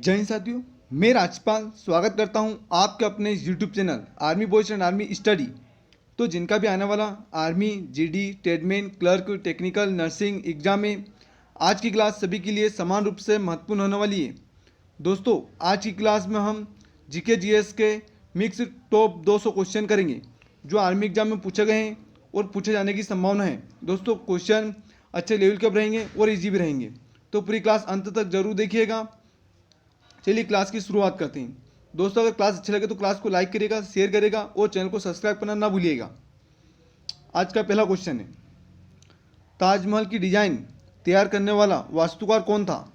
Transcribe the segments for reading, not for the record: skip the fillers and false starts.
जय हिंद साथियों, मैं राजपाल स्वागत करता हूं आपके अपने YouTube channel army boys and army study. तो जिनका भी आने वाला army, GD, tradesman, clerk, technical, nursing exam है, आज की क्लास सभी के लिए समान रूप से महत्वपूर्ण होने वाली है। दोस्तों, आज की क्लास में हम जीके जीएस के मिक्स टॉप 200 क्वेश्चन करेंगे जो आर्मी एग्जाम में पूछे गए हैं और पूछे जाने की संभावना है। दोस्तों, क्वेश्चन अच्छे लेवल के रहेंगे और इजी भी रहेंगे, तो पूरी क्लास अंत तक जरूर देखिएगा। चलिए क्लास की शुरुआत करते हैं। दोस्तों, अगर क्लास अच्छी लगे तो क्लास को लाइक करिएगा, शेयर करिएगा और चैनल को सब्सक्राइब करना ना भूलिएगा। आज का पहला क्वेश्चन है, ताजमहल की डिजाइन तैयार करने वाला वास्तुकार कौन था?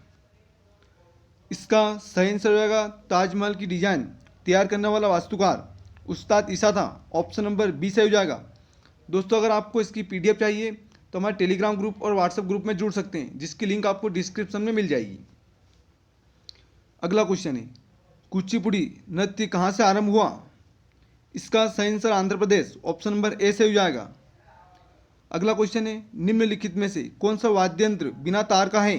इसका सही आंसर रहेगा ताजमहल की डिजाइन तैयार करने वाला वास्तुकार उस्ताद ईसा था। ऑप्शन नंबर बी सही हो जाएगा। दोस्तों, अगर आपको इसकी पीडीएफ चाहिए तो हमारे टेलीग्राम ग्रुप और व्हाट्सएप ग्रुप में जुड़ सकते हैं, जिसकी लिंक आपको डिस्क्रिप्शन में मिल जाएगी। अगला क्वेश्चन है, कुचिपुड़ी नृत्य कहाँ से आरंभ हुआ? इसका सही answer Andhra Pradesh. Option number ए से हो जाएगा। अगला क्वेश्चन है, निम्नलिखित में से कौन सा वाद्य यंत्र बिना तार का है?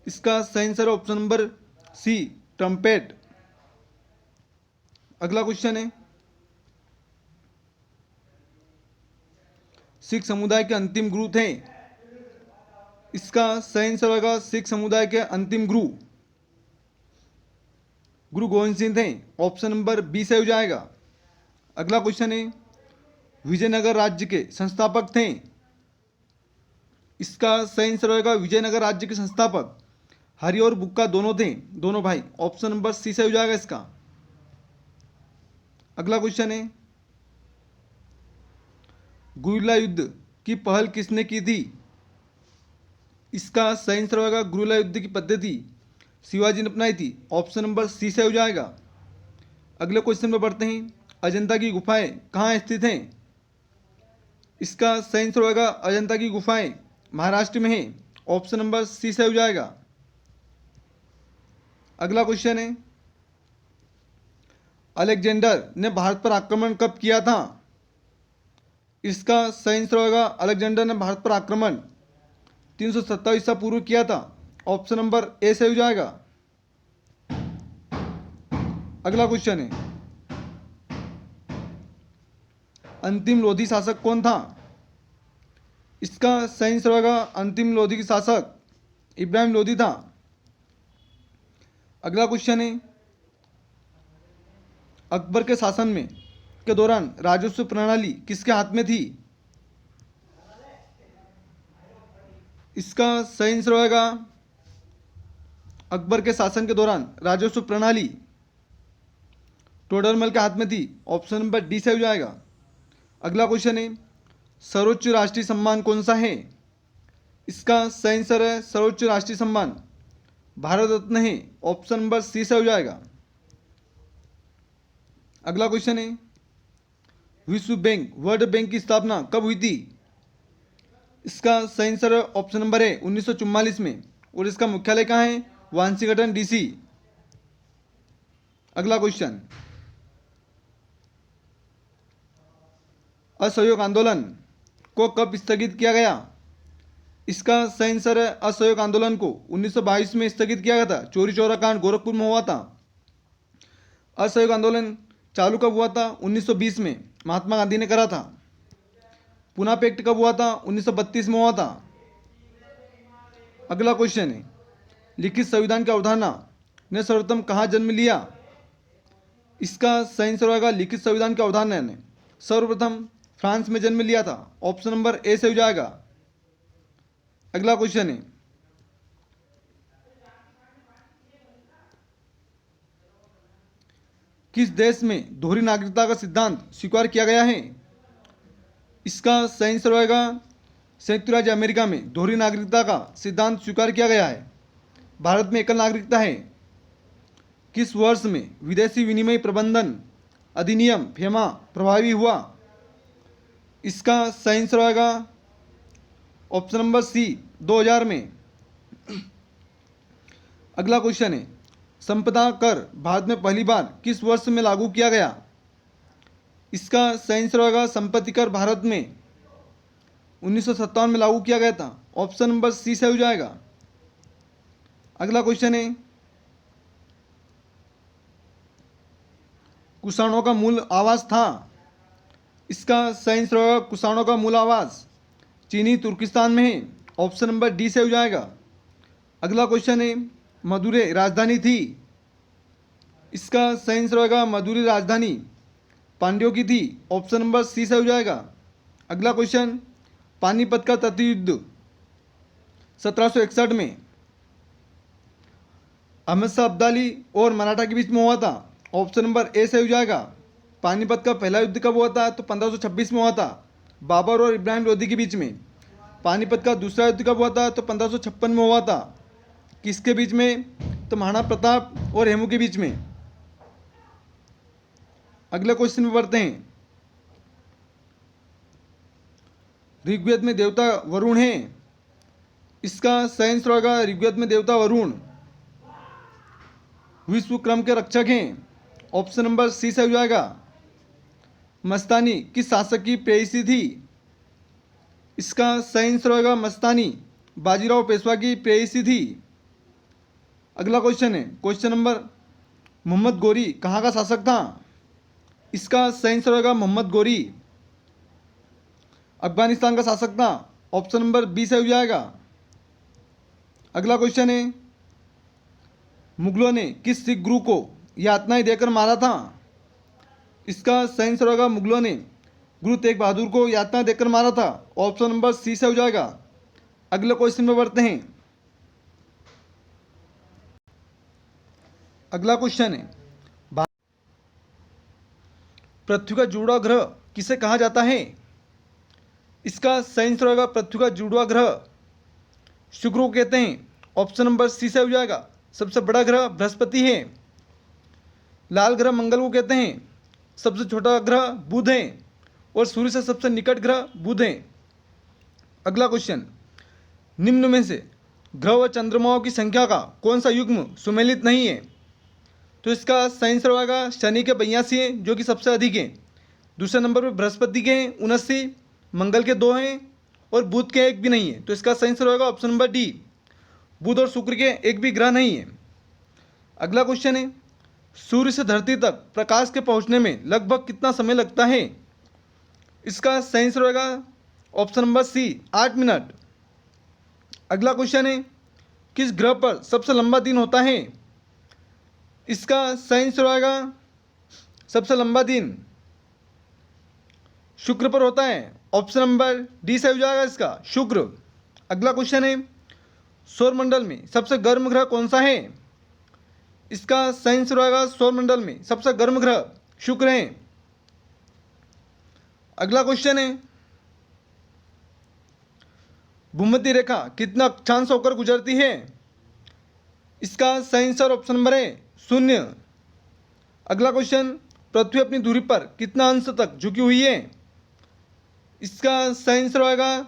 इसका सही answer option number C, trumpet. अगला क्वेश्चन है, सिख समुदाय के अंतिम गुरु थे? इसका सही आंसर होगा सिख समुदाय के अंतिम गुरु गोविंद सिंह थे। ऑप्शन नंबर बी से हो जाएगा। अगला क्वेश्चन है, विजयनगर राज्य के संस्थापक थे? इसका सही आंसर होगा विजयनगर राज्य के संस्थापक हरि और बुक्का दोनों थे, दोनों भाई। ऑप्शन नंबर सी से हो जाएगा इसका। अगला क्वेश्चन है, गुरिल्ला युद्ध की पहल किसने की थी? इसका सही आंसर होगा गुरिल्ला युद्ध की पद्धति शिवाजी ने अपनाई थी। ऑप्शन नंबर सी से हो जाएगा। अगले क्वेश्चन में बढ़ते हैं, अजंता की गुफाएं कहाँ स्थित हैं? इसका सही आंसर होगा अजंता की गुफाएं महाराष्ट्र में हैं। ऑप्शन नंबर सी से हो जाएगा। अगला क्वेश्चन है, अलेक्जेंडर ने भारत पर आक्रमण कब किया था? इसका सही आंसर होगा अलेक्जेंडर ने भारत पर आक्रमण 327 ईसा पूर्व किया था। ऑप्शन नंबर ए से हो जाएगा। अगला क्वेश्चन है, अंतिम लोधी शासक कौन था? इसका सही आंसर होगा अंतिम लोधी की शासक इब्राहिम लोधी था। अगला क्वेश्चन है, अकबर के शासन में के दौरान राजस्व प्रणाली किसके हाथ में थी? इसका सही आंसर होगा अकबर के शासन के दौरान राजस्व प्रणाली टोडरमल के हाथ में थी। ऑप्शन नंबर डी से हो जाएगा। अगला क्वेश्चन है, सर्वोच्च राष्ट्रीय सम्मान कौन सा है? इसका सही आंसर है सर्वोच्च राष्ट्रीय सम्मान भारत रत्न है। ऑप्शन नंबर सी से हो जाएगा। अगला क्वेश्चन है, विश्व बैंक वर्ल्ड बैंक की स्थापना कब हुई थी? इसका सही आंसर है ऑप्शन नंबर है 1944 में, और इसका मुख्यालय कहाँ है? Washington DC. अगला क्वेश्चन, असहयोग आंदोलन को कब स्थगित किया गया? इसका सही आंसर है असहयोग आंदोलन को 1922 में स्थगित किया गया था। चोरी चौरा कांड गोरखपुर में हुआ था। असहयोग आंदोलन चालू कब हुआ था? 1920 में महात्मा गांधी ने करा था। पुना पैक्ट कब हुआ था? 1932 में हुआ था। अगला क्वेश्चन है, लिखित संविधान की अवधारणा ने सर्वप्रथम कहाँ जन्म लिया? इसका सही आंसर होगा लिखित संविधान की अवधारणा ने सर्वप्रथम फ्रांस में जन्म लिया था। ऑप्शन नंबर ए से हो जाएगा। अगला क्वेश्चन है, किस देश में दोहरी नागरिकता का सिद्धांत स्वीकार किया गया है? इसका सही आंसर होगा संयुक्त राज्य अमेरिका में दोहरी नागरिकता का सिद्धांत स्वीकार किया गया है। भारत में एकल नागरिकता है। किस वर्ष में विदेशी विनिमय प्रबंधन अधिनियम फेमा प्रभावी हुआ? इसका सही आंसर होगा ऑप्शन नंबर सी, 2000 में। अगला क्वेश्चन है, संपदा कर भारत में पहली बार किस वर्ष में लागू किया गया? इसका सही आंसर होगा संपत्ति कर भारत में 1957 में लागू किया गया था। ऑप्शन नंबर सी से हो जाएगा। अगला क्वेश्चन है, कुषाणों का मूल आवास था? इसका सही आंसर होगा कुषाणों का मूल आवास चीनी तुर्किस्तान में है। ऑप्शन नंबर डी से हो जाएगा। अगला क्वेश्चन है, मदुरै राजधानी थी? इसका सही आंसर होगा मदुरै राजधानी पांड्यों की थी। ऑप्शन नंबर सी से हो जाएगा। अगला क्वेश्चन, पानीपत का तटीय युद्ध 1761 में अहमद शाह अब्दाली और मराठा के बीच में हुआ था। ऑप्शन नंबर ए से हो जाएगा। पानीपत का पहला युद्ध कब हुआ था? तो 1526 में हुआ था, बाबर और इब्राहिम लोदी के बीच में। पानीपत का दूसरा युद्ध कब हुआ था? तो 1556 में हुआ था। किसके बीच में? तो महाराणा प्रताप और हेमू के बीच में। अगले क्वेश्चन में बढ़ते हैं। ऋग्वेद में देवता वरुण है? इसका सही आंसर होगा ऋग्वेद में देवता वरुण विश्व क्रम के रक्षक हैं। ऑप्शन नंबर सी से हो जाएगा। मस्तानी किस शासक की प्रेयसी थी? इसका सही आंसर होगा मस्तानी बाजीराव पेशवा की प्रेयसी थी। अगला क्वेश्चन है, क्वेश्चन नंबर, मोहम्मद गोरी कहाँ का शासक था? इसका सही आंसर होगा मोहम्मद गोरी अफगानिस्तान का शासक था। ऑप्शन नंबर बी से हो जाएगा। अगला क्वेश्चन है, मुगलों ने किस सिख गुरु को यातनाएं देकर मारा था? इसका सही आंसर होगा मुगलों ने गुरु तेग बहादुर को यातना देकर मारा था। ऑप्शन नंबर सी से हो जाएगा। अगले क्वेश्चन में बढ़ते हैं। अगला क्वेश्चन है, पृथ्वी का जुड़वा ग्रह किसे कहा जाता है? इसका सही आंसर होगा पृथ्वी का जुड़वा ग्रह शुक्र को कहते हैं। ऑप्शन नंबर सी से हो जाएगा। सबसे बड़ा ग्रह बृहस्पति है। लाल ग्रह मंगल को कहते हैं। सबसे छोटा ग्रह बुध है और सूर्य से सबसे निकट ग्रह बुध है। अगला क्वेश्चन, निम्न में से ग्रह व चंद्रमाओं की संख्या का कौन सा युग्म सुमेलित नहीं है? तो इसका सही आंसर होगा शनि के 82 हैं जो कि सबसे अधिक हैं। दूसरे नंबर पर बृहस्पति के हैं 79, मंगल के 2 हैं और बुध के 1 भी नहीं है। तो इसका सही आंसर होगा ऑप्शन नंबर डी, बुध और शुक्र के 1 भी ग्रह नहीं है। अगला क्वेश्चन है, सूर्य से धरती तक प्रकाश के पहुंचने में लगभग कितना समय लगता है? इसका सही आंसर होगा ऑप्शन नंबर सी, 8 मिनट। अगला क्वेश्चन है, किस ग्रह पर सबसे लंबा दिन होता है? इसका सही आंसर होगा सबसे लंबा दिन शुक्र पर होता है। ऑप्शन नंबर डी से हो जाएगा इसका, शुक्र। अगला क्वेश्चन है, सौरमंडल में सबसे गर्म ग्रह कौन सा है? इसका सही आंसर होगा सौरमंडल में सबसे गर्म ग्रह शुक्र है। अगला क्वेश्चन है, भूमध्य रेखा कितना अक्षांश होकर गुजरती है? इसका सही आंसर ऑप्शन नंबर है 0। अगला क्वेश्चन, पृथ्वी अपनी दूरी पर कितना अंश तक झुकी हुई है? इसका सही आंसर होगा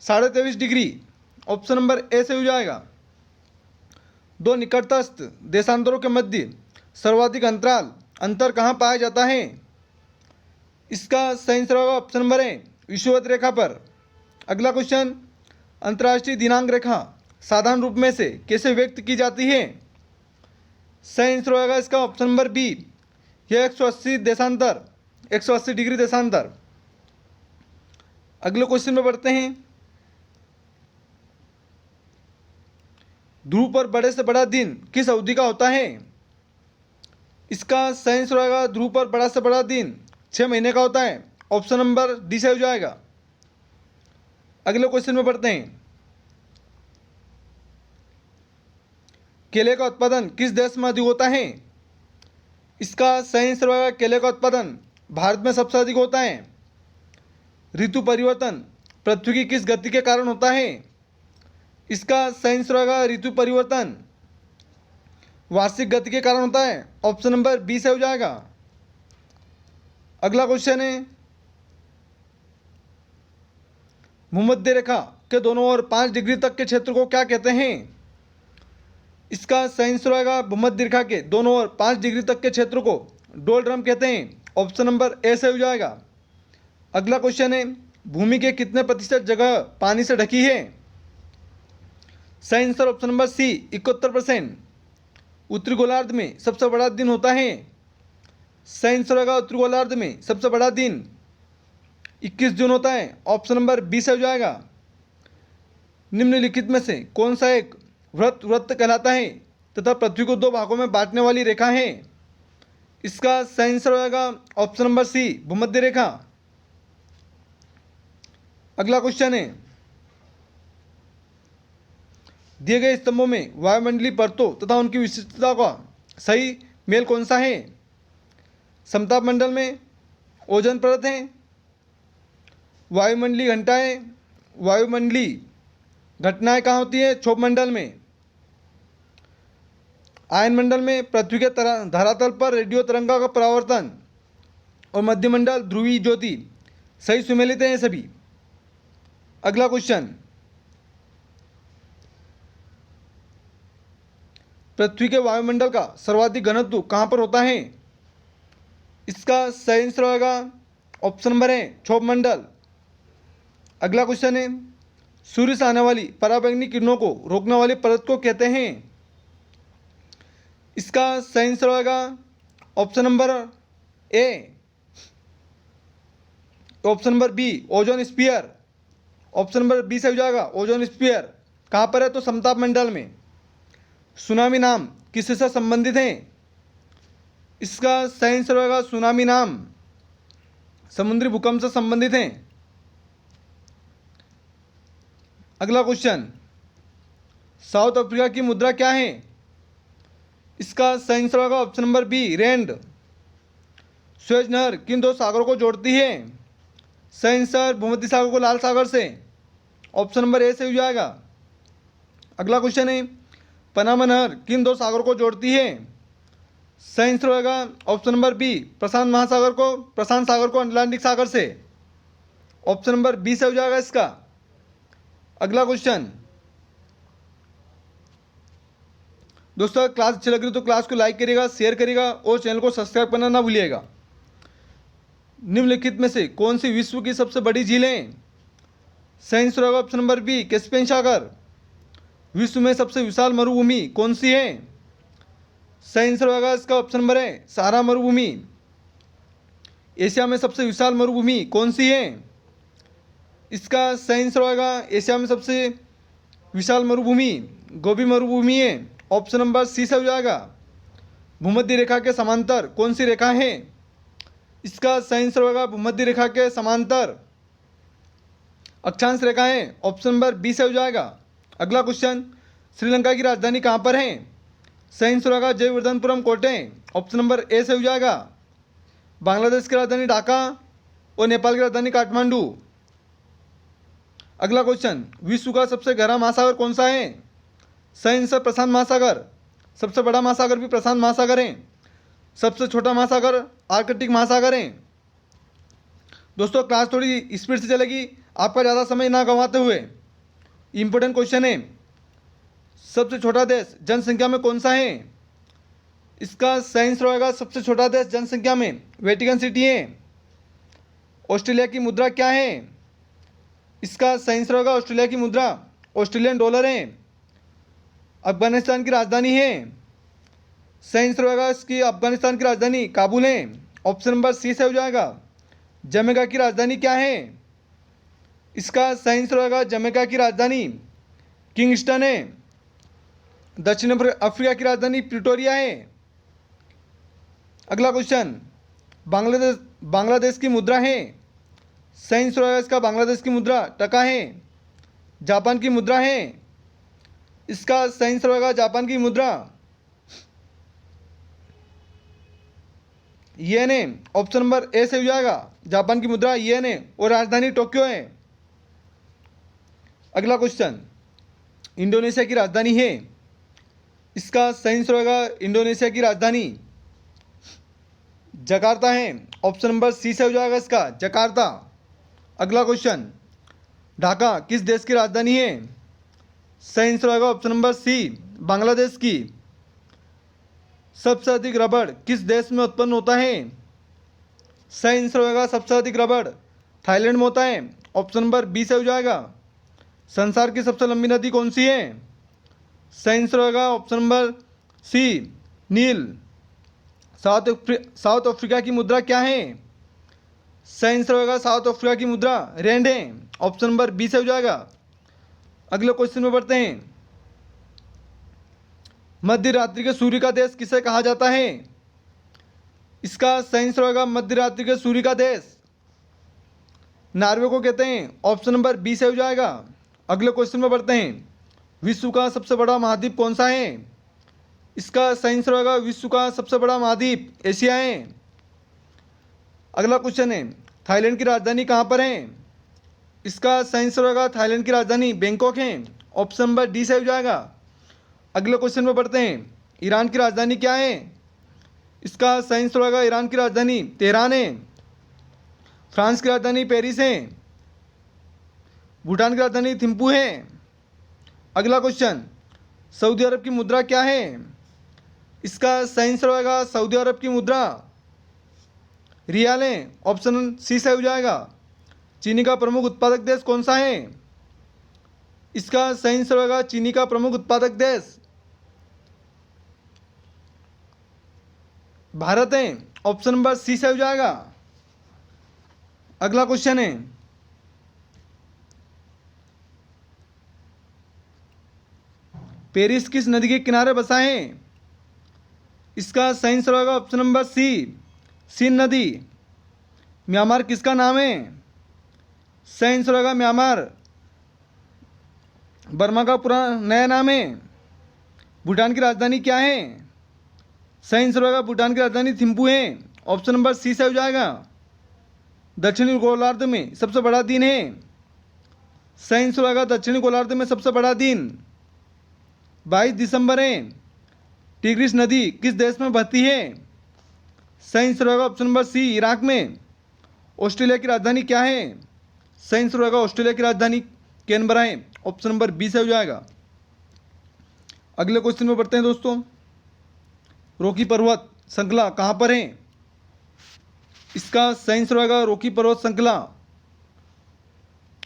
23.5 डिग्री। ऑप्शन नंबर ए से हो जाएगा। दो निकटस्थ देशांतरों के मध्य सर्वाधिक अंतर कहाँ पाया जाता है? इसका सही आंसर होगा ऑप्शन नंबर ए, विषुवत रेखा पर। अगला क्वेश्चन, अंतर्राष्ट्रीय दिनांक रेखा साधारण रूप में से कैसे व्यक्त की जाती है? सही आंसर होगा इसका ऑप्शन नंबर बी, यह 180 डिग्री देशांतर। अगले क्वेश्चन में बढ़ते हैं। ध्रुव पर बड़े से बड़ा दिन किस अवधि का होता है? इसका सही आंसर होगा ध्रुव पर बड़ा से बड़ा दिन 6 महीने का होता है। ऑप्शन नंबर डी से हो जाएगा। अगले क्वेश्चन में बढ़ते हैं। केले का उत्पादन किस देश में अधिक होता है? इसका सही आंसर होगा केले का उत्पादन भारत में सबसे अधिक होता है। ऋतु परिवर्तन पृथ्वी की किस गति के कारण होता है? इसका सही आंसर होगा ऋतु परिवर्तन वार्षिक गति के कारण होता है। ऑप्शन नंबर बी से हो जाएगा। अगला क्वेश्चन है, भूमध्य रेखा के दोनों ओर 5 डिग्री तक के क्षेत्र को क्या कहते हैं? इसका सही आंसर होगा भूमध्य रेखा के दोनों ओर 5 डिग्री तक के क्षेत्र को डोलड्रम कहते हैं। ऑप्शन नंबर ए से हो जाएगा। अगला क्वेश्चन है, भूमि के कितने प्रतिशत जगह पानी से ढकी है? सही आंसर ऑप्शन नंबर सी, 71%। उत्तरी गोलार्ध में सबसे बड़ा दिन होता है। सही आंसर होगा उत्तरी गोलार्ध में सबसे बड़ा दिन 21 जून होता है। ऑप्शन नंबर 20 हो जाएगा। निम्नलिखित में से कौन सा एक वृत्त कहलाता है तथा पृथ्वी को दो भागों में बांटने वाली रेखा है? इसका सही आंसर होगा ऑप्शन नंबर सी, भूमध्य रेखा। अगला क्वेश्चन है, दिए गए स्तंभों में वायुमंडलीय परतों तथा उनकी विशिष्टता का सही मेल कौन सा है? समताप मंडल में ओजोन परत है, वायुमंडलीय घटनाएं कहाँ होती है? क्षोभ मंडल में। आयन मंडल में पृथ्वी के धरातल पर रेडियो तरंगा का परावर्तन और मध्यमंडल ध्रुवीय ज्योति सही सुमेलित हैं सभी। अगला क्वेश्चन, पृथ्वी के वायुमंडल का सर्वाधिक घनत्व कहाँ पर होता है? इसका सही आंसर होगा ऑप्शन नंबर है क्षोभ मंडल। अगला क्वेश्चन है, सूर्य से आने वाली पराबैंगनी किरणों को रोकने वाली परत को कहते हैं? इसका सही आंसर होगा option number A, option number B, ozone sphere. Option number B से हो जाएगा ओजोन स्फीयर। कहाँ पर है? तो समताप मंडल में। सुनामी नाम किससे संबंधित हैं? इसका सही आंसर होगा सुनामी नाम समुद्री भूकंप से संबंधित हैं। अगला क्वेश्चन, साउथ अफ्रीका की मुद्रा क्या है? इसका सही आंसर होगा option number B, rand. Suez नहर किन दो सागरों को जोड़ती है? सही आंसर भूमध्य सागर को लाल सागर से। ऑप्शन नंबर ए से हो जाएगा। अगला क्वेश्चन है, पनामा नहर किन दो सागरों को जोड़ती है? सही आंसर होगा ऑप्शन नंबर बी, प्रशांत सागर को अटलांटिक सागर से। ऑप्शन नंबर बी से हो जाएगा इसका। अगला क्वेश्चन, दोस्तों क्लास अच्छी लग रही तो क्लास को लाइक करिएगा, शेयर करिएगा और चैनल को सब्सक्राइब करना ना भूलिएगा। निम्नलिखित में से कौन सी विश्व की सबसे बड़ी झील है? सही आंसर होगा ऑप्शन नंबर बी, कैस्पियन सागर। विश्व में सबसे विशाल मरुभूमि कौन सी है? सही आंसर होगा इसका ऑप्शन नंबर है सहारा मरुभूमि। एशिया में सबसे विशाल मरुभूमि कौन सी है? इसका सही आंसर होगा एशिया में सबसे विशाल मरुभूमि गोबी मरुभूमि है। ऑप्शन नंबर सी से हो जाएगा। भूमध्य रेखा के समांतर कौन सी रेखा है? इसका सही आंसर होगा भूमध्य रेखा के समांतर अक्षांश रेखा है। ऑप्शन नंबर बी से हो जाएगा। अगला क्वेश्चन, श्रीलंका की राजधानी कहाँ पर है? सही आंसर होगा जयवर्धनपुरम कोटे। ऑप्शन नंबर ए से हो जाएगा। बांग्लादेश की राजधानी ढाका और नेपाल की राजधानी काठमांडू। अगला क्वेश्चन, विश्व का सबसे गहरा महासागर कौन सा है? सही आंसर प्रशांत महासागर। सबसे बड़ा महासागर भी प्रशांत महासागर है। सबसे छोटा महासागर आर्कटिक महासागर है। दोस्तों क्लास थोड़ी स्पीड से चलेगी, आपका ज़्यादा समय ना गंवाते हुए। इंपॉर्टेंट क्वेश्चन है, सबसे छोटा देश जनसंख्या में कौन सा है? इसका सही आंसर होगा सबसे छोटा देश जनसंख्या में वेटिकन सिटी है। ऑस्ट्रेलिया की मुद्रा क्या है? इसका सही आंसर होगा ऑस्ट्रेलिया की मुद्रा ऑस्ट्रेलियन डॉलर है। अफगानिस्तान की राजधानी है? सही आंसर होगा इसकी अफगानिस्तान की राजधानी काबुल है। ऑप्शन नंबर सी से हो जाएगा। जमैका की राजधानी क्या है? इसका सही आंसर होगा जमैका की राजधानी किंगस्टन है। दक्षिण अफ्रीका की राजधानी प्रिटोरिया है। अगला क्वेश्चन, बांग्लादेश की मुद्रा है? सही आंसर होगा इसका बांग्लादेश की मुद्रा टका है। जापान की मुद्रा है? इसका सही आंसर होगा जापान की मुद्रा येन है। ऑप्शन नंबर ए से हो जाएगा। जापान की मुद्रा येन है और राजधानी टोक्यो है। अगला क्वेश्चन, इंडोनेशिया की राजधानी है? इसका सही आंसर होगा इंडोनेशिया की राजधानी जकार्ता है। ऑप्शन नंबर सी से हो जाएगा इसका जकार्ता। अगला क्वेश्चन, ढाका किस देश की राजधानी है? सही आंसर होगा ऑप्शन नंबर सी, बांग्लादेश की। सबसे अधिक रबड़ किस देश में उत्पन्न होता है? सही आंसर होगा सबसे अधिक रबड़ थाईलैंड में होता है। ऑप्शन नंबर बी से हो जाएगा। संसार की सबसे लंबी नदी कौन सी है? सही आंसर होगा ऑप्शन नंबर सी, नील। साउथ अफ्रीका की मुद्रा क्या है? सही आंसर होगा साउथ अफ्रीका की मुद्रा रैंड है। ऑप्शन नंबर बी से हो जाएगा। अगले क्वेश्चन में बढ़ते हैं। मध्य रात्रि के सूर्य का देश किसे कहा जाता है? इसका सही आंसर होगा मध्य रात्रि के सूर्य का देश नॉर्वे को कहते हैं। ऑप्शन नंबर बी से हो जाएगा। अगले क्वेश्चन में बढ़ते हैं। विश्व का सबसे बड़ा महाद्वीप कौन सा है? इसका सही आंसर होगा विश्व का सबसे बड़ा महाद्वीप एशिया है। अगला क्वेश्चन है। थाईलैंड की राजधानी कहाँ पर है? इसका सही आंसर होगा थाईलैंड की राजधानी बैंकॉक है। ऑप्शन नंबर डी से हो जाएगा। अगले क्वेश्चन में बढ़ते हैं। ईरान की राजधानी क्या है? इसका सही आंसर होगा ईरान की राजधानी तेहरान है। फ्रांस की राजधानी पेरिस है। भूटान की राजधानी थिम्पू है। अगला क्वेश्चन। सऊदी अरब की मुद्रा क्या है? इसका सही आंसर होगा सऊदी अरब की मुद्रा रियाल है। ऑप्शन सी से हो जाएगा। चीनी का प्रमुख उत्पादक देश कौन सा है? इसका सही आंसर होगा चीनी का प्रमुख उत्पादक देश भारत है। ऑप्शन नंबर सी से हो जाएगा। अगला क्वेश्चन है। पेरिस किस नदी के किनारे बसा है? इसका सही आंसर होगा ऑप्शन नंबर सी सीन नदी। म्यांमार किसका नाम है? सही आंसर होगा म्यांमार बर्मा का पूरा नया नाम है। भूटान की राजधानी क्या है? सही आंसर होगा भूटान की राजधानी थिम्पू है। ऑप्शन नंबर सी से हो जाएगा। दक्षिणी गोलार्ध में सबसे बड़ा दिन है। सही आंसर होगा दक्षिणी गोलार्ध में सबसे बड़ा दिन 22 दिसंबर है। टिग्रिस नदी किस देश में बहती है? सही आंसर होगा ऑप्शन नंबर सी इराक में। ऑस्ट्रेलिया की राजधानी क्या है? सही आंसर होगा ऑस्ट्रेलिया की राजधानी कैनबरा है। ऑप्शन नंबर बी से हो जाएगा। अगले क्वेश्चन में बढ़ते हैं दोस्तों। रॉकी पर्वत श्रृंखला कहाँ पर है? इसका सही आंसर होगा रॉकी पर्वत श्रृंखला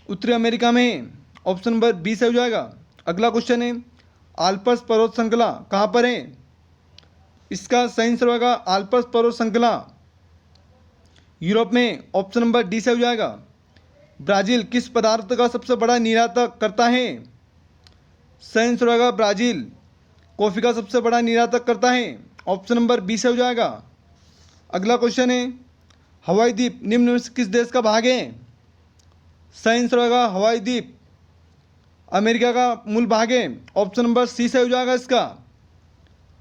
उत्तरी अमेरिका में है। ऑप्शन नंबर बी से हो जाएगा। अगला क्वेश्चन है। आल्प्स पर्वत श्रृंखला कहाँ पर है? इसका सही आंसर होगा आल्प्स पर्वत श्रृंखला यूरोप में। ऑप्शन नंबर डी से हो जाएगा। ब्राज़ील किस पदार्थ का सबसे बड़ा निर्यातक करता है? सही आंसर होगा ब्राज़ील कॉफ़ी का सबसे बड़ा निर्यातक करता है। ऑप्शन नंबर बी से हो जाएगा। अगला क्वेश्चन है। हवाई द्वीप निम्न में से किस देश का भाग है? सही आंसर होगा हवाई द्वीप अमेरिका का मूल भाग है। ऑप्शन नंबर सी से हो जाएगा। इसका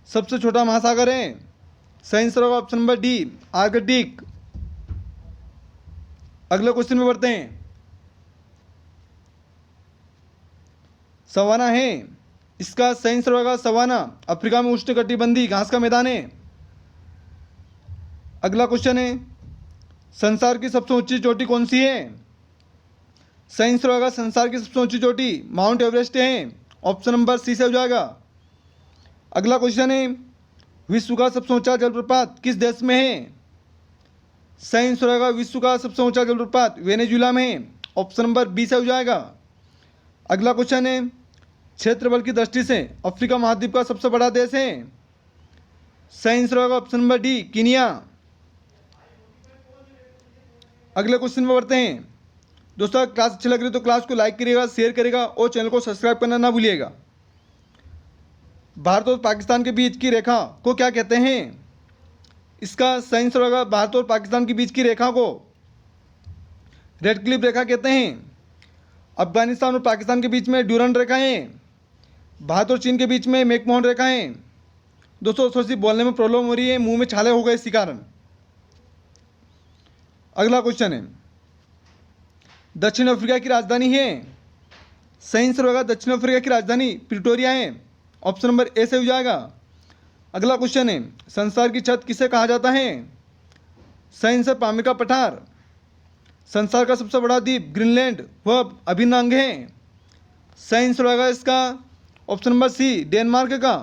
सबसे छोटा महासागर है। सही आंसर होगा ऑप्शन नंबर डी आर्कटिक। अगले क्वेश्चन में बढ़ते हैं। सवाना है। इसका सही आंसर होगा सवाना अफ्रीका में उष्णकटिबंधीय घास का मैदान है। अगला क्वेश्चन है। संसार की सबसे ऊंची चोटी कौन सी है? सही आंसर होगा संसार की सबसे ऊंची चोटी माउंट एवरेस्ट है। ऑप्शन नंबर सी से हो जाएगा। अगला क्वेश्चन है। विश्व का सबसे ऊंचा जलप्रपात किस देश में है? सही आंसर होगा विश्व का सबसे ऊंचा जलप्रपात वेनेजुला में है। ऑप्शन नंबर बी से हो जाएगा। अगला क्वेश्चन है। क्षेत्रफल की दृष्टि से अफ्रीका महाद्वीप का सबसे बड़ा देश है। सही आंसर होगा ऑप्शन नंबर डी कीनिया। अगले क्वेश्चन में बढ़ते हैं। दोस्तों अगर क्लास अच्छी लग रही है तो क्लास को लाइक करिएगा, शेयर करिएगा और चैनल को सब्सक्राइब करना ना भूलिएगा। भारत और पाकिस्तान के बीच की रेखा को क्या कहते हैं? इसका सही आंसर होगा भारत और पाकिस्तान के बीच की रेखा को रेड क्लिफ रेखा कहते हैं। अफगानिस्तान और पाकिस्तान के बीच में ड्यूरन रेखा है। भारत और चीन के बीच में मैकमोहन रेखा है। दोस्तों थोड़ी सी बोलने में प्रॉब्लम हो रही है, मुंह में छाले हो गए इसी कारण। अगला क्वेश्चन है। दक्षिण अफ्रीका की राजधानी है। सही आंसर होगा दक्षिण अफ्रीका की राजधानी प्रिटोरिया है। ऑप्शन नंबर ए से हो जाएगा। अगला क्वेश्चन है। संसार की छत किसे कहा जाता है? सही आंसर पामी का पठार। संसार का सबसे बड़ा द्वीप ग्रीनलैंड वह अभिन्न अंग है। सही आंसर होगा इसका ऑप्शन नंबर सी डेनमार्क का।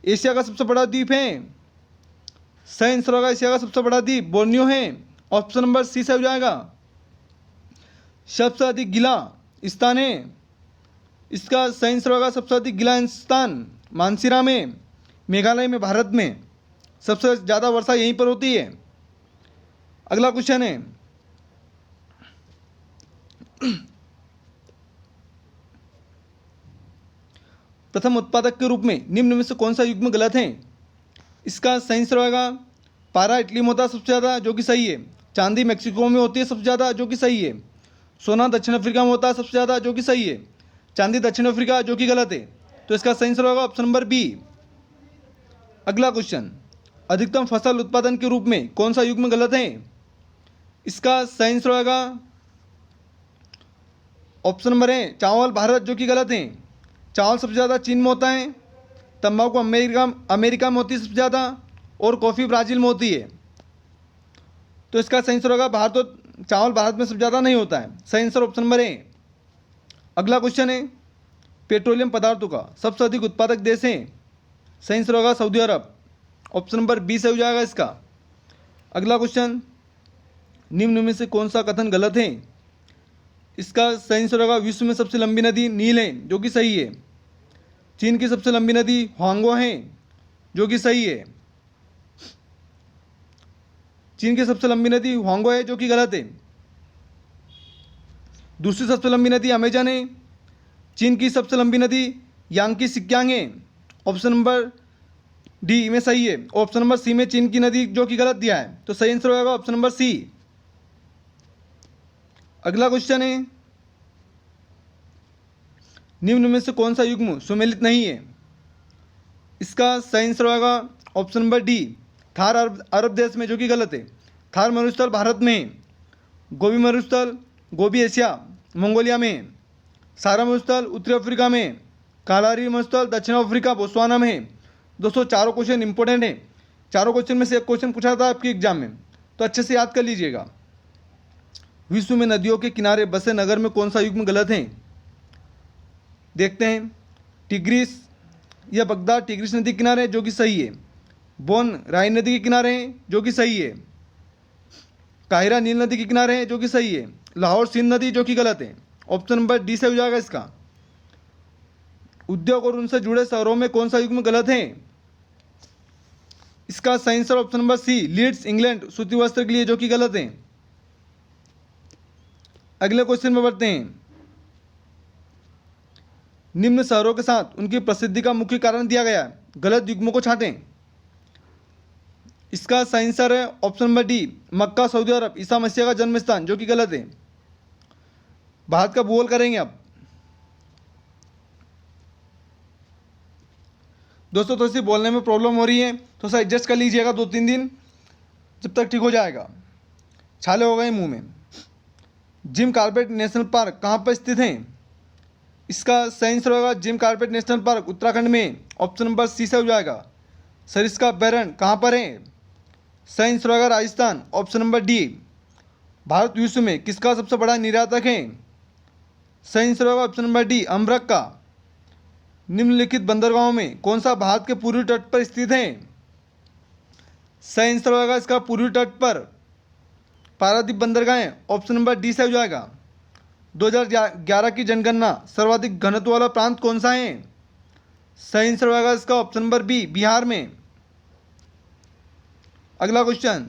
एशिया का सबसे बड़ा द्वीप है। सही आंसर होगा एशिया का सबसे बड़ा द्वीप बोर्नियो है। ऑप्शन नंबर सी से हो जाएगा। सबसे अधिक गीला स्थान है। इसका सही आंसर होगा सबसे अधिक गीला स्थान मानसीरा में मेघालय में भारत में। सबसे ज़्यादा वर्षा यहीं पर होती है। अगला क्वेश्चन है, प्रथम उत्पादक के रूप में निम्न में से कौन सा युग्म गलत है? इसका सही आंसर होगा पारा इटली में होता है सबसे ज़्यादा, जो कि सही है। चांदी मेक्सिको में होती है सबसे ज़्यादा, जो कि सही है। सोना दक्षिण अफ्रीका में होता है सबसे ज़्यादा, जो कि सही है। चांदी दक्षिण अफ्रीका, जो कि गलत है। तो इसका सही आंसर होगा ऑप्शन नंबर बी। अगला क्वेश्चन, अधिकतम फसल उत्पादन के रूप में कौन सा युग्म गलत है? इसका सही आंसर होगा ऑप्शन नंबर है चावल भारत, जो कि गलत है। चावल सबसे ज़्यादा चीन में होता है, तंबाकू अमेरिका में होती है सबसे ज़्यादा, और कॉफ़ी ब्राज़ील में होती है। तो इसका सही आंसर होगा भारत, और चावल भारत में सबसे ज़्यादा नहीं होता है। सही आंसर ऑप्शन नंबर है। अगला क्वेश्चन है, पेट्रोलियम पदार्थों का सबसे अधिक उत्पादक देश है? सही आंसर होगा सऊदी अरब, ऑप्शन नंबर बी से हो जाएगा इसका। अगला क्वेश्चन, निम्न में से कौन सा कथन गलत है? इसका सही आंसर होगा विश्व में सबसे लंबी नदी नील है, जो कि सही है। चीन की सबसे लंबी नदी हांगो है, जो कि सही है। चीन की सबसे लंबी नदी हांगो है, जो कि गलत है। दूसरी सबसे लंबी नदी अमेजन है। चीन की सबसे लंबी नदी यांगकी सिक्यांग है, ऑप्शन नंबर डी में सही है। ऑप्शन नंबर सी में चीन की नदी, जो कि गलत दिया है। तो सही आंसर होगा ऑप्शन नंबर सी। अगला क्वेश्चन है, निम्न में से कौन सा युग्म सुमेलित नहीं है? इसका सही आंसर होगा ऑप्शन नंबर डी, थार अरब देश में, जो कि गलत है। थार मरुस्थल भारत में है। गोबी मरुस्थल गोबी एशिया मंगोलिया में है। सारा मरुस्थल उत्तरी अफ्रीका में है। कालारी मरुस्थल दक्षिण अफ्रीका बोत्सवाना में है। दोस्तों चारों क्वेश्चन इंपॉर्टेंट हैं। चारों क्वेश्चन में से एक क्वेश्चन पूछा था आपके एग्जाम में, तो अच्छे से याद कर लीजिएगा। विश्व में नदियों के किनारे बसे नगर में कौन सा युग्म गलत है? देखते हैं। टिग्रिस या बगदाद टिग्रिस नदी के किनारे, जो कि सही है। बोन राइन नदी के किनारे हैं, जो कि सही है। काहिरा नील नदी के किनारे हैं, जो कि सही है। लाहौर सिंध नदी, जो कि गलत है। ऑप्शन नंबर डी से हो जाएगा इसका। उद्योग और उनसे जुड़े शहरों में कौन सा युग्म गलत है? इसका सही answer option number C, Leeds England सूती वस्त्र के लिए, जो कि गलत है। अगले क्वेश्चन में बढ़ते हैं। निम्न शहरों के साथ उनकी प्रसिद्धि का मुख्य कारण दिया गया है, गलत युग्मों को छांटें। इसका सही आंसर है ऑप्शन नंबर डी, मक्का सऊदी अरब ईसा मसीह का जन्म स्थान, जो कि गलत है। भारत का भूगोल करेंगे अब। दोस्तों थोड़ी सी बोलने में प्रॉब्लम हो रही है, तो सर एडजस्ट कर लीजिएगा 2-3 दिन, जब तक ठीक हो जाएगा। छाले हो गए मुंह में। जिम कॉर्बेट नेशनल पार्क कहाँ पर स्थित है? इसका सही आंसर होगा Jim Corbett national park Uttarakhand में, ऑप्शन नंबर सी से हो जाएगा। सरिस्का अभ्यारण्य कहाँ पर है? सही आंसर होगा Rajasthan, option number D. Bharat विश्व में किसका सबसे बड़ा निर्यातक है? सही आंसर होगा ऑप्शन नंबर डी, अमरक का। निम्नलिखित बंदरगाहों में कौन सा भारत के पूर्वी तट पर स्थित है? सही आंसर होगा इसका पूर्वी तट पर पारादीप बंदरगाह, ऑप्शन नंबर डी से हो जाएगा। 2011 की जनगणना सर्वाधिक घनत्व वाला प्रांत कौन सा है? सही आंसर होगा इसका ऑप्शन नंबर बी, बिहार में। अगला क्वेश्चन,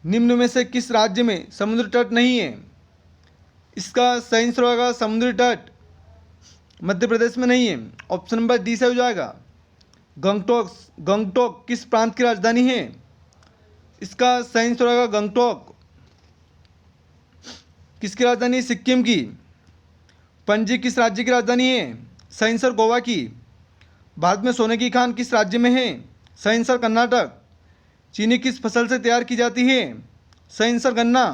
निम्न में से किस राज्य में समुद्र तट नहीं है? इसका सही आंसर होगा समुद्री तट मध्य प्रदेश में नहीं है, ऑप्शन नंबर डी से हो जाएगा। गंगटोक किस प्रांत की राजधानी है? इसका सही आंसर होगा गंगटोक किसकी राजधानी? सिक्किम की। पणजी किस राज्य की राजधानी है? सही आंसर गोवा की। भारत में सोने की खान किस राज्य में है? सही आंसर कर्नाटक। चीनी किस फसल से तैयार की जाती है? सही आंसर गन्ना।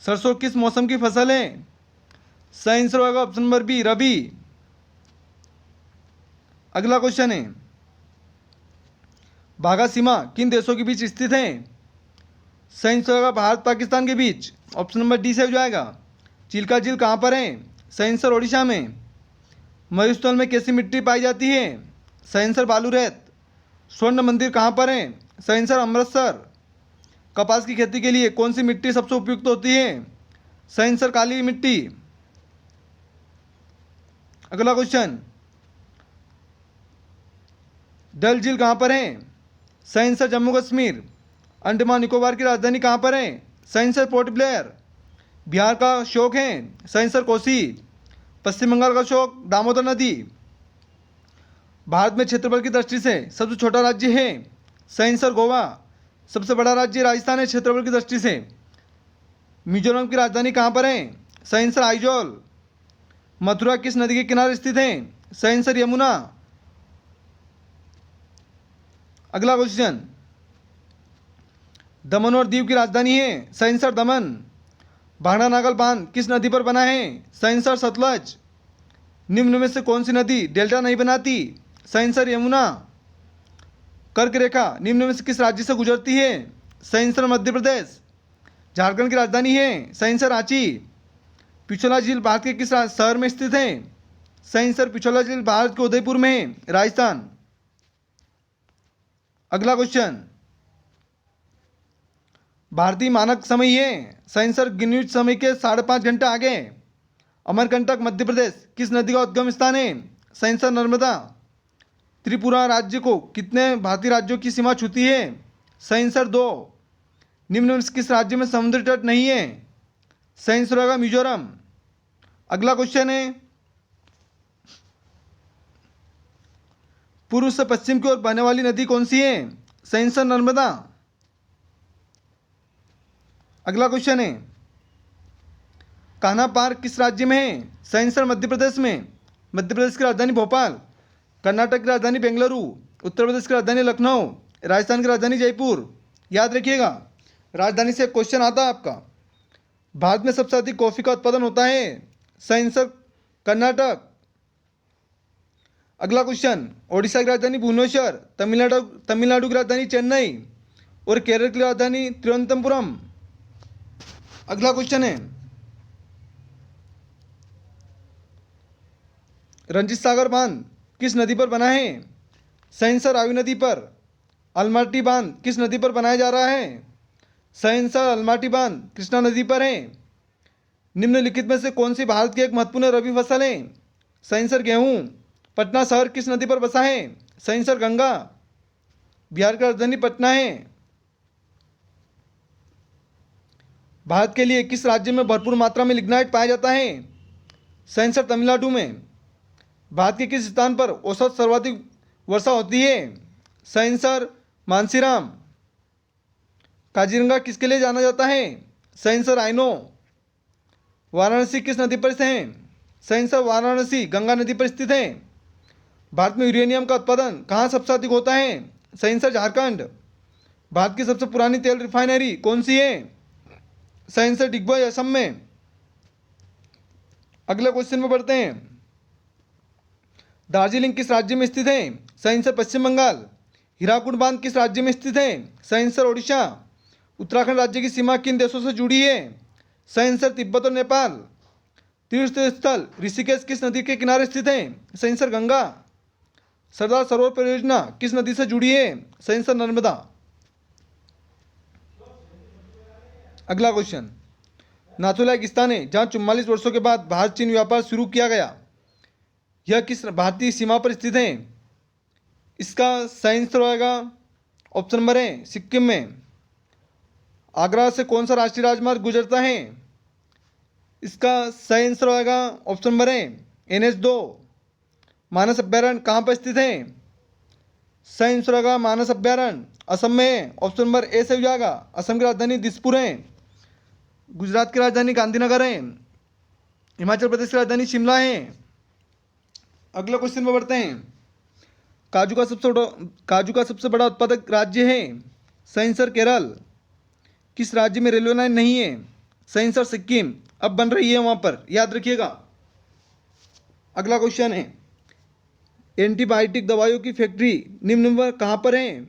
सरसों किस मौसम की फसल है? सही आंसर होगा ऑप्शन नंबर बी, रबी। अगला क्वेश्चन है, बाघा सीमा किन देशों के बीच स्थित है? सही आंसर होगा भारत पाकिस्तान के बीच, ऑप्शन नंबर डी से हो जाएगा। चिल्का झील कहाँ पर है? सही आंसर ओडिशा में। मरुस्थल में कैसी मिट्टी पाई जाती है? सही आंसर बालू रेत। स्वर्ण मंदिर कहाँ पर है? सही आंसर अमृतसर। कपास की खेती के लिए कौन सी मिट्टी सबसे उपयुक्त होती है? सही आंसर काली मिट्टी। अगला क्वेश्चन, डल झील कहाँ पर है? सही आंसर जम्मू कश्मीर। अंडमान निकोबार की राजधानी कहाँ पर है? सही आंसर पोर्ट ब्लेयर। बिहार का शोक है? सही आंसर कोसी। पश्चिम बंगाल का शोक दामोदर नदी। भारत में क्षेत्रफल की दृष्टि से सबसे छोटा राज्य है? सही आंसर गोवा। सबसे बड़ा राज्य राजस्थान है क्षेत्रफल की दृष्टि से। मिजोरम की राजधानी कहाँ पर है? सही आंसर आइजोल। मथुरा किस नदी के किनारे स्थित है? सही आंसर यमुना। अगला क्वेश्चन, दमन और दीव की राजधानी है? सही आंसर दमन। भांगड़ा नागल बांध किस नदी पर बना है? सही आंसर सतलज। निम्न में से कौन सी नदी डेल्टा नहीं बनाती? सही आंसर यमुना। कर्क रेखा निम्न में से किस राज्य से गुजरती है? सही आंसर मध्य प्रदेश। झारखंड की राजधानी है? सही आंसर रांची। पिछोला झील भारत के किस शहर में स्थित है? सही आंसर पिछोला झील भारत के उदयपुर में है, राजस्थान। अगला क्वेश्चन, भारतीय मानक समय है? सही आंसर ग्रीनविच समय के 5.5 घंटे आगे। अमरकंटक मध्य प्रदेश किस नदी का उद्गम स्थान है? सही आंसर नर्मदा। त्रिपुरा राज्य को कितने भारतीय राज्यों की सीमा छूती है? सही आंसर 2। निम्न में से किस राज्य में समुद्री तट नहीं है? सही आंसर होगा मिजोरम। अगला क्वेश्चन है, पूर्व से पश्चिम की ओर बहने वाली नदी कौन सी है? सही आंसर नर्मदा। अगला क्वेश्चन है, कान्हा पार्क किस राज्य में है? सही आंसर मध्य प्रदेश में। मध्य प्रदेश की राजधानी भोपाल। कर्नाटक की राजधानी बेंगलुरु। उत्तर प्रदेश की राजधानी लखनऊ। राजस्थान की राजधानी जयपुर। याद रखिएगा, राजधानी से क्वेश्चन आता है आपका। भारत में सबसे अधिक कॉफी का उत्पादन होता है? सही आंसर कर्नाटक। अगला क्वेश्चन, ओडिशा की राजधानी भुवनेश्वर, तमिलनाडु की राजधानी चेन्नई और केरल की राजधानी तिरुवनंतपुरम। अगला क्वेश्चन है, रंजीत सागर बांध किस नदी पर बना है? सही आंसर रावी नदी पर। अलमाटी बांध किस नदी पर बनाया जा रहा है? सही आंसर अलमाटी बांध कृष्णा नदी पर है। निम्नलिखित में से कौन सी भारत की एक महत्वपूर्ण रबी फसल है? सही आंसर गेहूं। पटना शहर किस नदी पर बसा है? सही आंसर गंगा। बिहार की राजधानी पटना है। भारत के लिए किस राज्य में भरपूर मात्रा में लिग्नाइट पाया जाता है? सही आंसर तमिलनाडु में। भारत के किस स्थान पर औसत सर्वाधिक वर्षा होती है? सही आंसर मानसीराम। काजीरंगा किसके लिए जाना जाता है? सही आंसर राइनो। वाराणसी किस नदी पर है? सही आंसर वाराणसी गंगा नदी पर स्थित है। भारत में यूरेनियम का उत्पादन कहाँ सबसे अधिक होता है? सही आंसर झारखंड। भारत की सबसे पुरानी तेल रिफाइनरी कौन सी है? सही आंसर डिगबोई असम में। अगले क्वेश्चन में बढ़ते हैं, दार्जिलिंग किस राज्य में स्थित है? सही आंसर पश्चिम बंगाल। हीराकुड बांध किस राज्य में स्थित है? सही आंसर ओडिशा। उत्तराखंड राज्य की सीमा किन देशों से जुड़ी है? सही आंसर तिब्बत और नेपाल। तीर्थ स्थल ऋषिकेश किस नदी के किनारे स्थित है? सही आंसर गंगा। सरदार सरोवर परियोजना किस नदी से जुड़ी है? सही आंसर नर्मदा। अगला क्वेश्चन, नाथुला एक स्थान है जहाँ 44 वर्षों के बाद भारत चीन व्यापार शुरू किया गया। यह किस भारतीय सीमा पर स्थित है? इसका सही आंसर होगा ऑप्शन नंबर है सिक्किम में। आगरा से कौन सा राष्ट्रीय राजमार्ग गुजरता है? इसका सही आंसर होगा ऑप्शन नंबर है NH2। मानस अभ्यारण्य कहाँ पर स्थित है? सही आंसर होगा मानस अभ्यारण्य असम में। ऑप्शन नंबर ए से हो जाएगा। असम की राजधानी दिसपुर है। गुजरात की राजधानी गांधीनगर है। हिमाचल प्रदेश की राजधानी शिमला है। अगले क्वेश्चन में बढ़ते हैं, काजू का सबसे बड़ा उत्पादक राज्य है? सही आंसर केरल। किस राज्य में रेलवे लाइन नहीं है? सही आंसर सिक्किम। अब बन रही है वहां पर, याद रखिएगा। अगला क्वेश्चन है, एंटीबायोटिक दवाइयों की फैक्ट्री निम्न में कहाँ पर है?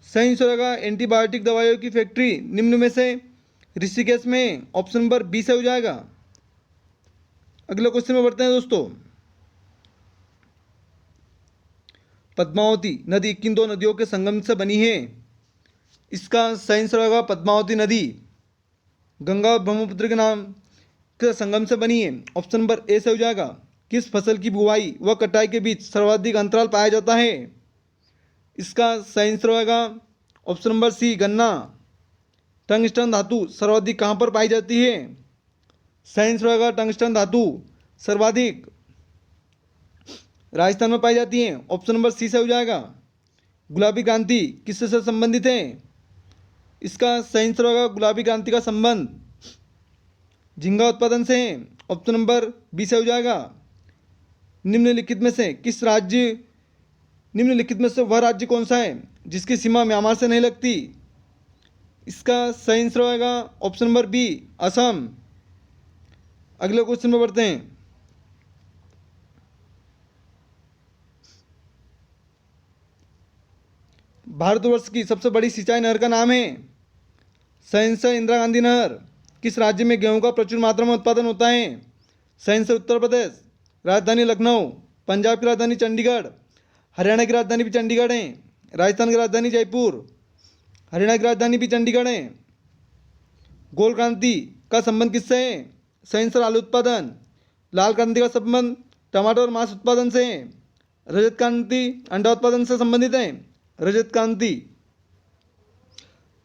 सही आंसर होगा एंटीबायोटिक दवाइयों की फैक्ट्री निम्न में से ऋषिकेश में। ऑप्शन नंबर बी से हो जाएगा। अगले क्वेश्चन में बढ़ते हैं दोस्तों, पद्मावती नदी किन दो नदियों के संगम से बनी है? इसका सही आंसर होगा पद्मावती नदी गंगा और ब्रह्मपुत्र के नाम के संगम से बनी है। ऑप्शन नंबर ए से हो जाएगा। किस फसल की बुवाई व कटाई के बीच सर्वाधिक अंतराल पाया जाता है? इसका सही आंसर होगा ऑप्शन नंबर सी गन्ना। टंगस्टन धातु सर्वाधिक कहाँ पर पाई जाती है? सही आंसर होगा टंगस्टन धातु सर्वाधिक राजस्थान में पाई जाती है। ऑप्शन नंबर सी से हो जाएगा। गुलाबी क्रांति किससे से संबंधित है? इसका सही आंसर होगा गुलाबी क्रांति का संबंध झींगा उत्पादन से है। ऑप्शन नंबर बी से हो जाएगा। निम्नलिखित में से वह राज्य कौन सा है जिसकी सीमा म्यांमार से नहीं लगती? इसका सही आंसर होगा ऑप्शन नंबर बी असम। अगले क्वेश्चन में बढ़ते हैं। भारतवर्ष की सबसे बड़ी सिंचाई नहर का नाम है? सही आंसर इंदिरा गांधी नहर। किस राज्य में गेहूं का प्रचुर मात्रा में उत्पादन होता है? सही आंसर उत्तर प्रदेश। राजधानी लखनऊ। पंजाब की राजधानी चंडीगढ़। हरियाणा की राजधानी भी चंडीगढ़ है। राजस्थान की राजधानी जयपुर। हरियाणा की राजधानी भी चंडीगढ़ है। गोल क्रांति का संबंध किससे है? सही आंसर आलू उत्पादन। लाल क्रांति का संबंध टमाटर और मांस उत्पादन से है। रजत क्रांति अंडा उत्पादन से संबंधित है। रजत क्रांति।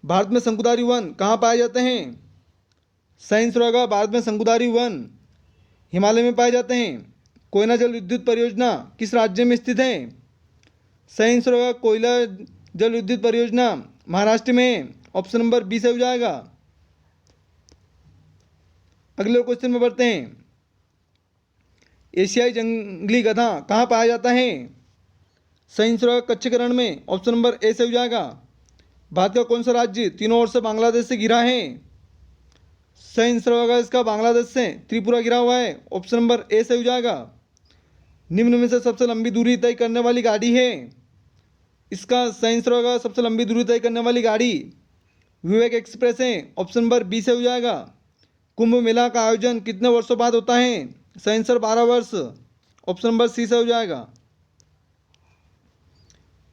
भारत में शंकुधारी वन कहाँ पाए जाते हैं? सही आंसर होगा भारत में शंकुधारी वन हिमालय में पाए जाते हैं। कोयना जल विद्युत परियोजना किस राज्य में स्थित है? सही आंसर होगा कोयला जल विद्युत परियोजना महाराष्ट्र में। ऑप्शन नंबर बी से हो जाएगा। अगले क्वेश्चन में बढ़ते हैं। एशियाई जंगली गधा कहाँ पाया जाता है? सही आंसर होगा कच्छ रण में। ऑप्शन नंबर ए से हो जाएगा। भारत का कौन सा राज्य तीनों ओर से बांग्लादेश से घिरा है? सही आंसर होगा इसका बांग्लादेश से त्रिपुरा घिरा हुआ है। ऑप्शन नंबर ए से हो जाएगा। निम्न में से सबसे लंबी दूरी तय करने वाली गाड़ी है? इसका सही आंसर होगा सबसे लंबी दूरी तय करने वाली गाड़ी विवेक एक्सप्रेस है। ऑप्शन नंबर बी से हो जाएगा। कुंभ मेला का आयोजन कितने वर्षों बाद होता है? सही आंसर 12 वर्ष। ऑप्शन नंबर सी से हो जाएगा।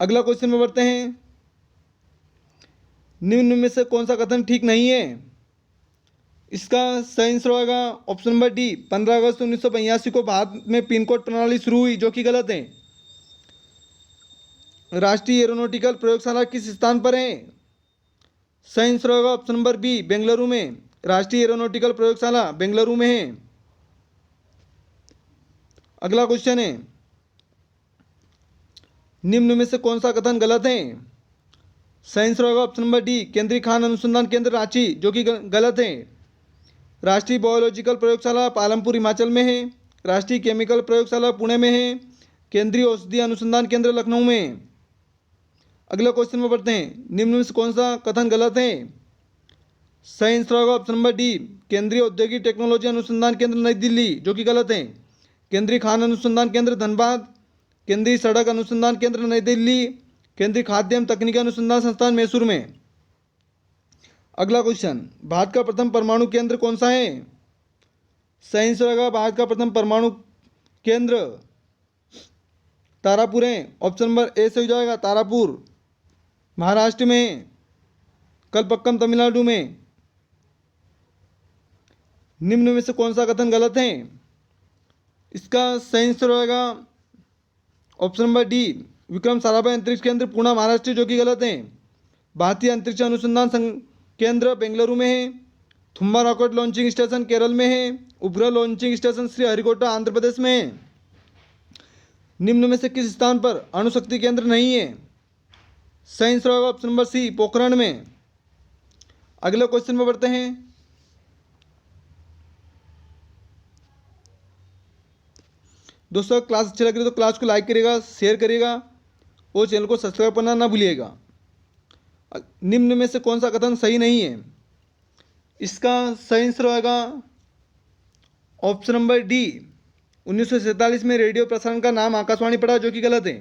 अगला क्वेश्चन में बढ़ते हैं। निम्न में से कौन सा कथन ठीक नहीं है? इसका सही आंसर होगा ऑप्शन नंबर डी 15 अगस्त 1982 को भारत में पिन कोड प्रणाली शुरू हुई, जो कि गलत है। राष्ट्रीय एरोनॉटिकल प्रयोगशाला किस स्थान पर है? सही आंसर होगा ऑप्शन नंबर बी बेंगलुरु में। राष्ट्रीय एरोनॉटिकल प्रयोगशाला बेंगलुरु में है। अगला क्वेश्चन है। निम्न में से कौन सा कथन गलत है? सही आंसर होगा ऑप्शन नंबर डी केंद्रीय खान अनुसंधान केंद्र रांची, जो कि गलत है। राष्ट्रीय बायोलॉजिकल प्रयोगशाला पालमपुर हिमाचल में है। राष्ट्रीय केमिकल प्रयोगशाला पुणे में है। केंद्रीय औषधि अनुसंधान केंद्र लखनऊ में है। अगले क्वेश्चन में बढ़ते हैं। निम्न में से कौन सा कथन गलत है? सही आंसर होगा ऑप्शन नंबर डी केंद्रीय औद्योगिक टेक्नोलॉजी अनुसंधान केंद्र नई दिल्ली, जो कि गलत है। केंद्रीय खान अनुसंधान केंद्र धनबाद। केंद्रीय सड़क अनुसंधान केंद्र नई दिल्ली। केंद्रीय खाद्य एवं तकनीकी अनुसंधान संस्थान मैसूर में। अगला क्वेश्चन। भारत का प्रथम परमाणु केंद्र कौन सा है? सही आंसर होगा भारत का प्रथम परमाणु केंद्र तारापुर है। ऑप्शन नंबर ए से हो जाएगा तारापुर महाराष्ट्र में। कलपक्कम तमिलनाडु में। निम्न में से कौन सा कथन गलत है? इसका सही आंसर होगा option number D Vikram Sarabhai अंतरिक्ष केंद्र पुणे महाराष्ट्र, जो कि गलत है। भारतीय अंतरिक्ष अनुसंधान केंद्र बेंगलुरु में है। Thumba rocket launching station Kerala में है। उपग्रह लॉन्चिंग स्टेशन श्रीहरिकोटा आंध्र प्रदेश में है। निम्न में से किस स्थान पर अणुशक्ति केंद्र नहीं है? सही आंसर होगा ऑप्शन नंबर सी पोखरण में। अगले क्वेश्चन में बढ़ते हैं। दोस्तों क्लास अच्छी लग रही है तो क्लास को लाइक करिएगा, शेयर करिएगा और चैनल को सब्सक्राइब करना ना भूलिएगा। निम्न में से कौन सा कथन सही नहीं है? इसका सही आंसर होगा ऑप्शन नंबर डी 1947 में रेडियो प्रसारण का नाम आकाशवाणी पड़ा, जो कि गलत है।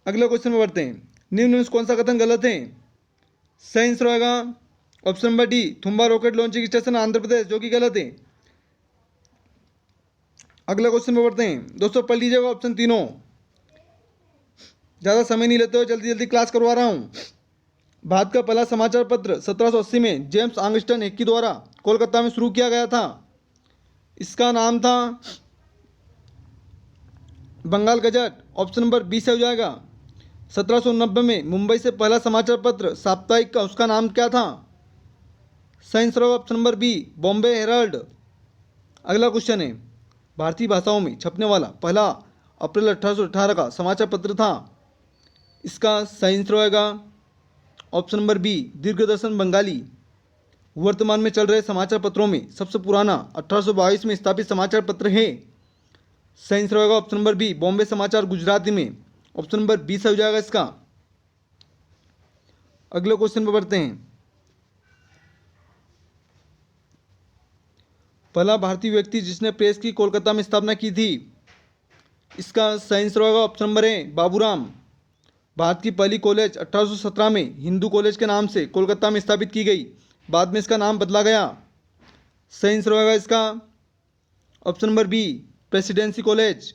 अगले क्वेश्चन में बढ़ते हैं। निम्न में से कौन सा कथन गलत है? सही आंसर होगा option number D Thumba rocket launching station Andhra Pradesh, जो कि गलत है। अगले क्वेश्चन में बढ़ते हैं। दोस्तों पढ़ लीजिएगा ऑप्शन तीनों, ज़्यादा समय नहीं लेते हो, जल्दी जल्दी क्लास करवा रहा हूँ। भारत का पहला समाचार पत्र 1780 में जेम्स आंगस्टन हेकी द्वारा कोलकाता में शुरू किया गया था। इसका नाम था Bengal Gazette. Option number B से हो जाएगा। 1790 में मुंबई से पहला समाचार पत्र साप्ताहिक का उसका नाम क्या था? सही आंसर होगा option number B, Bombay Herald. अगला क्वेश्चन है, भारतीय भाषाओं में छपने वाला पहला अप्रैल 1818 का समाचार पत्र था। इसका सही आंसर होगा ऑप्शन नंबर बी, दीर्घदर्शन बंगाली। वर्तमान में चल रहे समाचार पत्रों में सबसे पुराना 1822 में स्थापित समाचार पत्र है। सही आंसर होगा ऑप्शन नंबर बी, बॉम्बे समाचार गुजराती में। ऑप्शन नंबर बी सही हो जाएगा इसका। अगले क्वेश्चन पर बढ़ते हैं। पहला भारतीय व्यक्ति जिसने प्रेस की कोलकाता में स्थापना की थी। इसका सही आंसर होगा ऑप्शन नंबर ए, बाबूराम। भारत की पहली कॉलेज 1817 में हिंदू कॉलेज के नाम से कोलकाता में स्थापित की गई। बाद में इसका नाम बदला गया। सही आंसर होगा इसका option number B, Presidency College.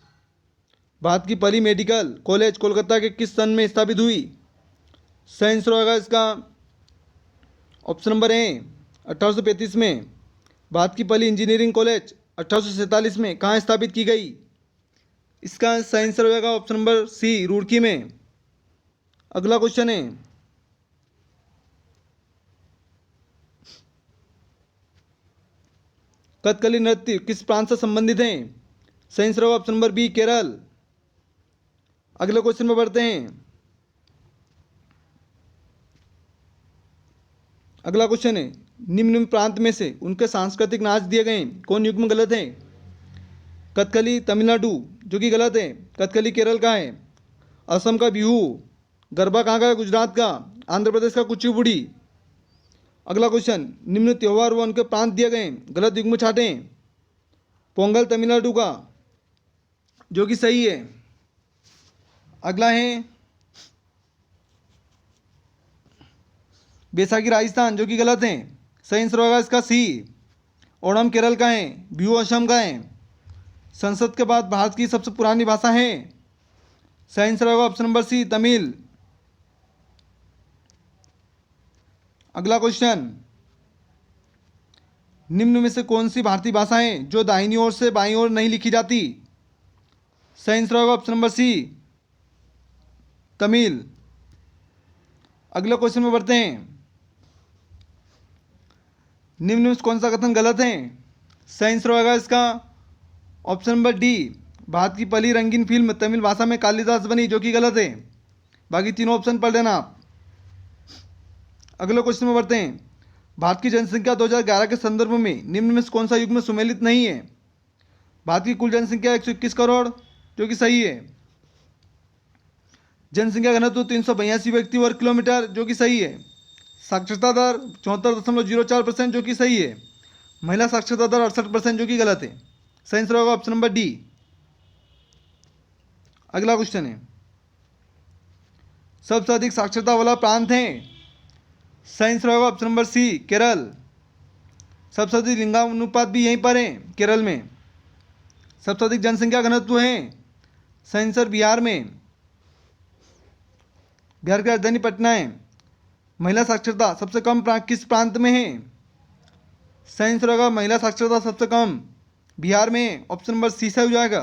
भारत की पहली मेडिकल कॉलेज कोलकाता के किस सन में स्थापित हुई? सही आंसर होगा इसका ऑप्शन नंबर ए, 1835 में। भारत की पहली इंजीनियरिंग कॉलेज 1847 में कहाँ स्थापित की गई? इसका सही आंसर होगा ऑप्शन नंबर सी, रुड़की में। अगला क्वेश्चन है, कथकली नृत्य किस प्रांत से संबंधित है? सही आंसर होगा ऑप्शन नंबर बी, केरल। अगले क्वेश्चन में बढ़ते हैं। अगला क्वेश्चन है, निम्न प्रांत में से उनके सांस्कृतिक नाच दिए गए कौन युग्म गलत है? कथकली तमिलनाडु जो कि गलत है। कथकली केरल का है। असम का बिहू। गरबा कहाँ का है? गुजरात का। आंध्र प्रदेश का कुचिपुड़ी। अगला क्वेश्चन, निम्न त्यौहार व उनके प्रांत दिए गए गलत युग्म छाटें। पोंगल तमिलनाडु का जो कि सही है। अगला है बैसाखी राजस्थान जो कि गलत है। सही आंसर होगा इसका सी, ओणम केरल का है। बिहू असम का है। संस्कृत के बाद भारत की सबसे पुरानी भाषा है। सही आंसर होगा ऑप्शन नंबर सी, तमिल। अगला क्वेश्चन, निम्न में से कौन सी भारतीय भाषा है जो दाहिनी ओर से बाईं ओर नहीं लिखी जाती? सही आंसर होगा ऑप्शन नंबर सी, तमिल। अगले क्वेश्चन में बढ़ते हैं। निम्न में से कौन सा कथन गलत है? सही आंसर होगा इसका ऑप्शन नंबर डी, भारत की पहली रंगीन फिल्म तमिल भाषा में कालिदास बनी जो कि गलत है। बाकी तीनों ऑप्शन पढ़ लेना आप। अगले क्वेश्चन में बढ़ते हैं। भारत की जनसंख्या 2011 के संदर्भ में निम्न में से कौन सा युग्म सुमेलित नहीं है? भारत की कुल जनसंख्या 121 करोड़ जो कि सही है। जनसंख्या घनत्व 382 व्यक्ति वर्ग किलोमीटर जो कि सही है। साक्षरता दर 74.04% जो कि सही है। महिला साक्षरता दर 68% जो कि गलत है। सही आंसर होगा ऑप्शन नंबर डी। अगला क्वेश्चन है, सबसे अधिक साक्षरता वाला प्रांत है। सही आंसर होगा ऑप्शन नंबर सी, केरल। सबसे अधिक लिंगानुपात भी यहीं पर है, केरल में। सबसे अधिक जनसंख्या घनत्व है। सही आंसर बिहार में। बिहार की राजधानी पटना है। महिला साक्षरता सबसे कम किस प्रांत में है? सही आंसर होगा महिला साक्षरता सबसे कम बिहार में है। ऑप्शन नंबर सी से हो जाएगा।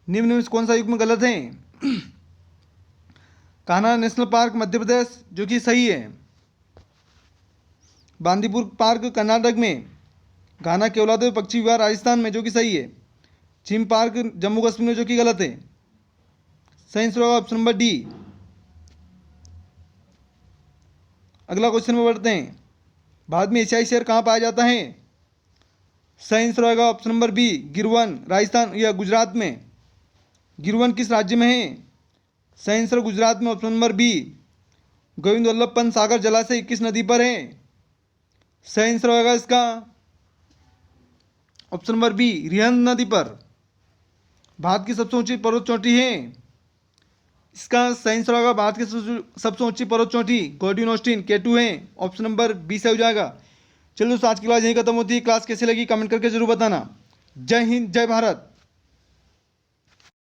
निम्न में से कौन सा युग्म गलत है? कान्हा नेशनल पार्क मध्य प्रदेश जो कि सही है। बांदीपुर पार्क कर्नाटक में। घाना केवलादेव पक्षी विहार राजस्थान में जो कि सही है। चिम पार्क जम्मू कश्मीर में जो कि गलत है। सही आंसर होगा ऑप्शन नंबर डी। अगला क्वेश्चन में बढ़ते हैं। भारत में एशियाई शेर कहाँ पाया जाता है? सही आंसर होगा ऑप्शन नंबर बी, गिरवन राजस्थान या गुजरात में। गिरवन किस राज्य में है? सही आंसर गुजरात में। Option number B, Govind Ballabh Pant Sagar जलाशय किस नदी पर है? सही आंसर होगा इसका ऑप्शन नंबर बी, रिहंद नदी पर। भारत की सबसे ऊंची पर्वत चोटी है। इसका सही आंसर होगा भारत की सबसे ऊंची पर्वत चोटी गॉर्डियन ऑस्टिन K2 है। ऑप्शन नंबर बी से हो जाएगा। चलो दोस्तों, आज की क्लास यहीं खत्म होती है। क्लास कैसी लगी कमेंट करके जरूर बताना। जय हिंद, जय भारत।